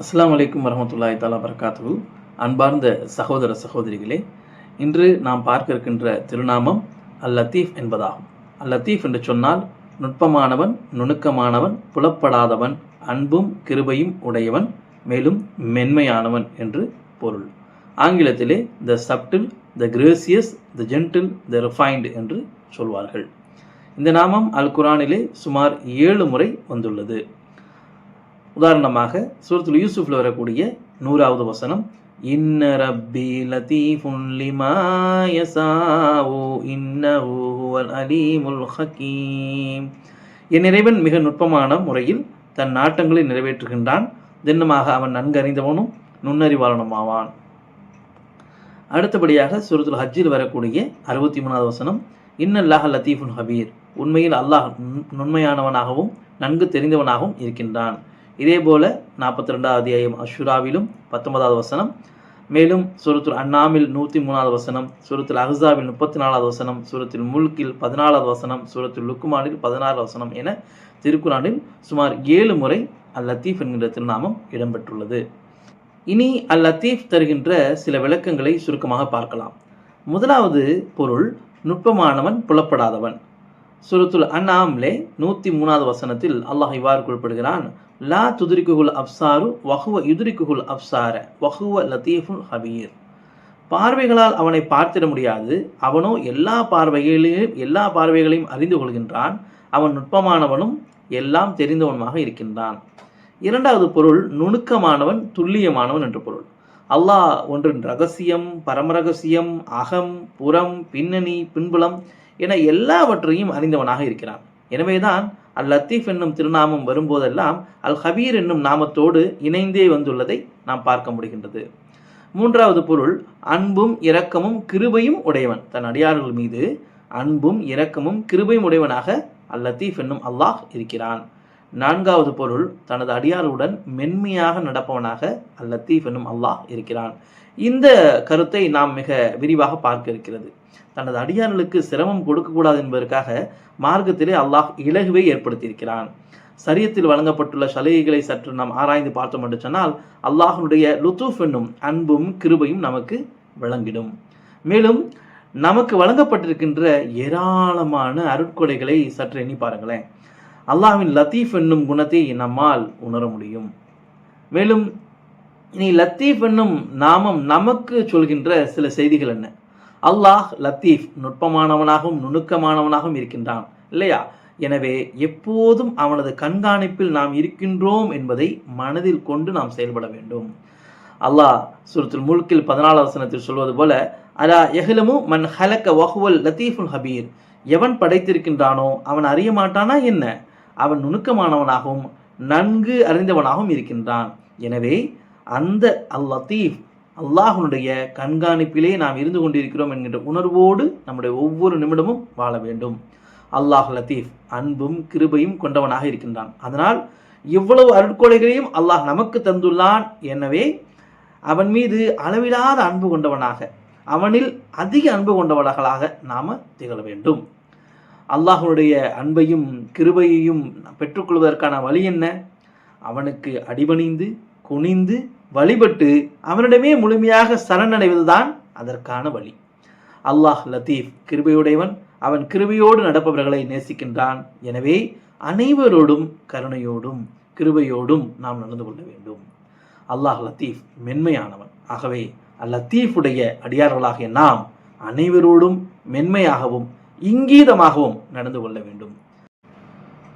அஸ்ஸலாமு அலைக்கும் வரஹ்மத்துல்லாஹி தஆலா பரகாத்துஹு. அன்பார்ந்த சகோதர சகோதரிகளே, இன்று நாம் பார்க்க இருக்கின்ற திருநாமம் அல் லத்தீஃப் என்பதாகும். அல் லத்தீஃப் என்று சொன்னால் நுட்பமானவன், நுணுக்கமானவன், புலப்படாதவன், அன்பும் கிருபையும் உடையவன், மேலும் மென்மையானவன் என்று பொருள். ஆங்கிலத்திலே த சப்டில், த கிரேசியஸ், த ஜென்டில், த ரிஃபைன்டு என்று சொல்வார்கள். இந்த நாமம் அல் குர்ஆனிலே சுமார் 7 முறை வந்துள்ளது. உதாரணமாக சூரத்துல் யூசுஃப்ல வரக்கூடிய 100வது வசனம், இன்ன ரப்பி லதீஃபுன் லிமா யசாஉ இன்னஹு ஹுவல் அலீமுல் ஹகீம். என் இறைவன் மிக நுட்பமான முறையில் தன் நாட்டங்களை நிறைவேற்றுகின்றான், திண்ணமாக அவன் நன்கறிந்தவனும் நுண்ணறிவாளனுமாவான். அடுத்தபடியாக சூரத்துல் ஹஜ்ஜில் வரக்கூடிய 63வது வசனம், இன்னல்லாஹ லத்தீஃபுன் ஹபீர். உண்மையில் அல்லாஹ் நுண்மையானவனாகவும் நன்கு தெரிந்தவனாகவும் இருக்கின்றான். இதேபோல 42வது அத்தியாயம் அஷ்ஷூராவிலும் 19வது வசனம், மேலும் சூரத்துல் அன்ஆமில் 103வது வசனம், சூரத்துல் அஹ்ஸாபில் 34வது வசனம், சூரத்துல் முல்கில் 14வது வசனம், சூரத்துல் லுக்மானில் 16வது வசனம் என திருக்குர்ஆனில் சுமார் 7 முறை அல் லத்தீஃப் என்கின்ற திருநாமம் இடம்பெற்றுள்ளது. இனி அல் லத்தீஃப் தருகின்ற சில விளக்கங்களை சுருக்கமாக பார்க்கலாம். முதலாவது பொருள் நுட்பமானவன், புலப்படாதவன். சூரத்துல் அன்ஆம்லே 103வது வசனத்தில் அல்லாஹ் இவ்வாறு குறிப்பிடுகிறான், லா துத்ரிகுல் அப்சாரு வஹுவ யுத்ரிகுல் அப்சார வஹுவ லத்தீஃபுல் ஹபீர். பார்வைகளால் அவனை பார்த்திட முடியாது, அவனோ எல்லா பார்வைகளையும் அறிந்து கொள்கின்றான், அவன் நுட்பமானவனும் எல்லாம் தெரிந்தவனுமாக இருக்கின்றான். இரண்டாவது பொருள் நுணுக்கமானவன், துல்லியமானவன் என்று பொருள். அல்லாஹ் ஒன்றின் ரகசியம், பரமரகசியம், அகம், புறம், பின்னணி, பின்புலம் என எல்லாவற்றையும் அறிந்தவனாக இருக்கிறான். எனவேதான் அல் லத்தீஃப் என்னும் திருநாமம் வரும்போதெல்லாம் அல் ஹபீர் என்னும் நாமத்தோடு இணைந்தே வந்துள்ளதை நாம் பார்க்க முடிகின்றது. மூன்றாவது பொருள் அன்பும் இரக்கமும் கிருபையும் உடையவன். தன் அடியார்கள் மீது அன்பும் இரக்கமும் கிருபையும் உடையவனாக அல் லத்தீஃப் என்னும் அல்லாஹ் இருக்கிறான். நான்காவது பொருள் தனது அடியார்களுடன் மென்மையாக நடப்பவனாக அல் லத்தீஃப் என்னும் அல்லாஹ் இருக்கிறான். இந்த கருத்தை நாம் மிக விரிவாக பார்க்க இருக்கிறது. தனது அடியார்களுக்கு சிரமம் கொடுக்கக்கூடாது என்பதற்காக மார்க்கத்திலே அல்லாஹ் இலகுவை ஏற்படுத்தியிருக்கிறான். சரியத்தில் வழங்கப்பட்டுள்ள சலுகைகளை சற்று நாம் ஆராய்ந்து பார்த்தோம் என்று சொன்னால் அல்லாஹ்வுடைய லுத்தூஃப் என்னும் அன்பும் கிருபையும் நமக்கு விளங்கிடும். மேலும் நமக்கு வழங்கப்பட்டிருக்கின்ற ஏராளமான அருட்கொடைகளை சற்று எண்ணி பாருங்களேன். அல்லாஹ்வின் லத்தீஃப் என்னும் குணத்தை நம்மால் உணர முடியும். மேலும் இனி லத்தீஃப் என்னும் நாமம் நமக்கு சொல்கின்ற சில செய்திகள் என்ன? அல்லாஹ் லத்தீஃப் நுட்பமானவனாகவும் நுணுக்கமானவனாகவும் இருக்கின்றான் இல்லையா? எனவே எப்போதும் அவனது கண்காணிப்பில் நாம் இருக்கின்றோம் என்பதை மனதில் கொண்டு நாம் செயல்பட வேண்டும். அல்லாஹ் சூரத்துல் முல்கில் 14வது வசனத்தில் சொல்வது போல, அலா யஹ்லமு மன் ஹலக வஹுவல் லத்தீஃபுல் ஹபீர். எவன் படைத்திருக்கின்றானோ அவன் அறிய மாட்டானா என்ன? அவன் நுணுக்கமானவனாகவும் நன்கு அறிந்தவனாகவும் இருக்கின்றான். எனவே அந்த அல் லத்தீஃப் அல்லாஹ்வுடைய கண்காணிப்பிலே நாம் இருந்து கொண்டிருக்கிறோம் என்கின்ற உணர்வோடு நம்முடைய ஒவ்வொரு நிமிடமும் வாழ வேண்டும். அல்லாஹ் லத்தீஃப் அன்பும் கிருபையும் கொண்டவனாக இருக்கின்றான். அதனால் இவ்வளவு அருட்கொடைகளையும் அல்லாஹ் நமக்கு தந்துள்ளான். எனவே அவன் மீது அளவிலாத அன்பு கொண்டவனாக, அவனில் அதிக அன்பு கொண்டவர்களாக நாம திகழ வேண்டும். அல்லாஹ்வுடைய அன்பையும் கிருபையையும் பெற்றுக்கொள்வதற்கான வழி என்ன? அவனுக்கு அடிபணிந்து குனிந்து வழிபட்டு அவனிடமே முழுமையாக சரணடைவதுதான் அதற்கான வழி. அல்லாஹ் லத்தீஃப் கிருபையுடையவன், அவன் கிருபையோடு நடப்பவர்களை நேசிக்கின்றான். எனவே அனைவரோடும் கருணையோடும் கிருபையோடும் நாம் நடந்து கொள்ள வேண்டும். அல்லாஹ் லத்தீஃப் மென்மையானவன். ஆகவே அல் லத்தீஃபுடைய அடியார்களாகிய நாம் அனைவரோடும் மென்மையாகவும் இங்கீதமாகவும் நடந்து கொள்ள வேண்டும்.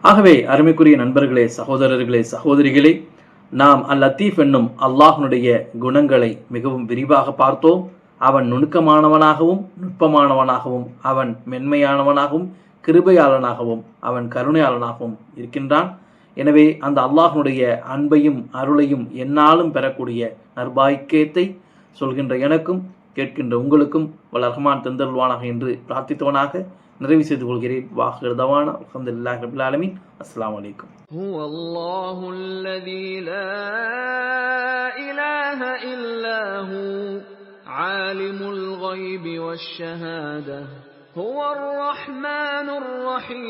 ஆகவே அருமைக்குரிய நண்பர்களே, சகோதரர்களே, சகோதரிகளே, நாம் அல் லத்தீஃப் என்னும் அல்லாஹ்வுடைய குணங்களை மிகவும் விரிவாக பார்த்தோம். அவன் நுணுக்கமானவனாகவும் நுட்பமானவனாகவும், அவன் மென்மையானவனாகவும் கிருபையாளனாகவும், அவன் கருணையாளனாகவும் இருக்கின்றான். எனவே அந்த அல்லாஹ்வுடைய அன்பையும் அருளையும் எந்நாளும் பெறக்கூடிய நற்பாக்கியத்தை சொல்கின்ற எனக்கும் கேட்கின்ற உங்களுக்கும் வல்ல ரஹ்மான் தந்தருள்வானாக என்று பிரார்த்தித்தவனாக நிறைவு செய்து கொள்கிறேன். வாஹிர் தவானா அல்ஹம்துலில்லாஹி ரப்பில் ஆலமீன். அஸ்ஸலாமு அலைக்கும். ஹுவல்லாஹு அல்லதீ லா இலாஹ இல்லா ஹு ஆலிமுல் கைபி வஷ்ஷஹாதஹ் ஹுவர் ரஹ்மானுர் ரஹீம்.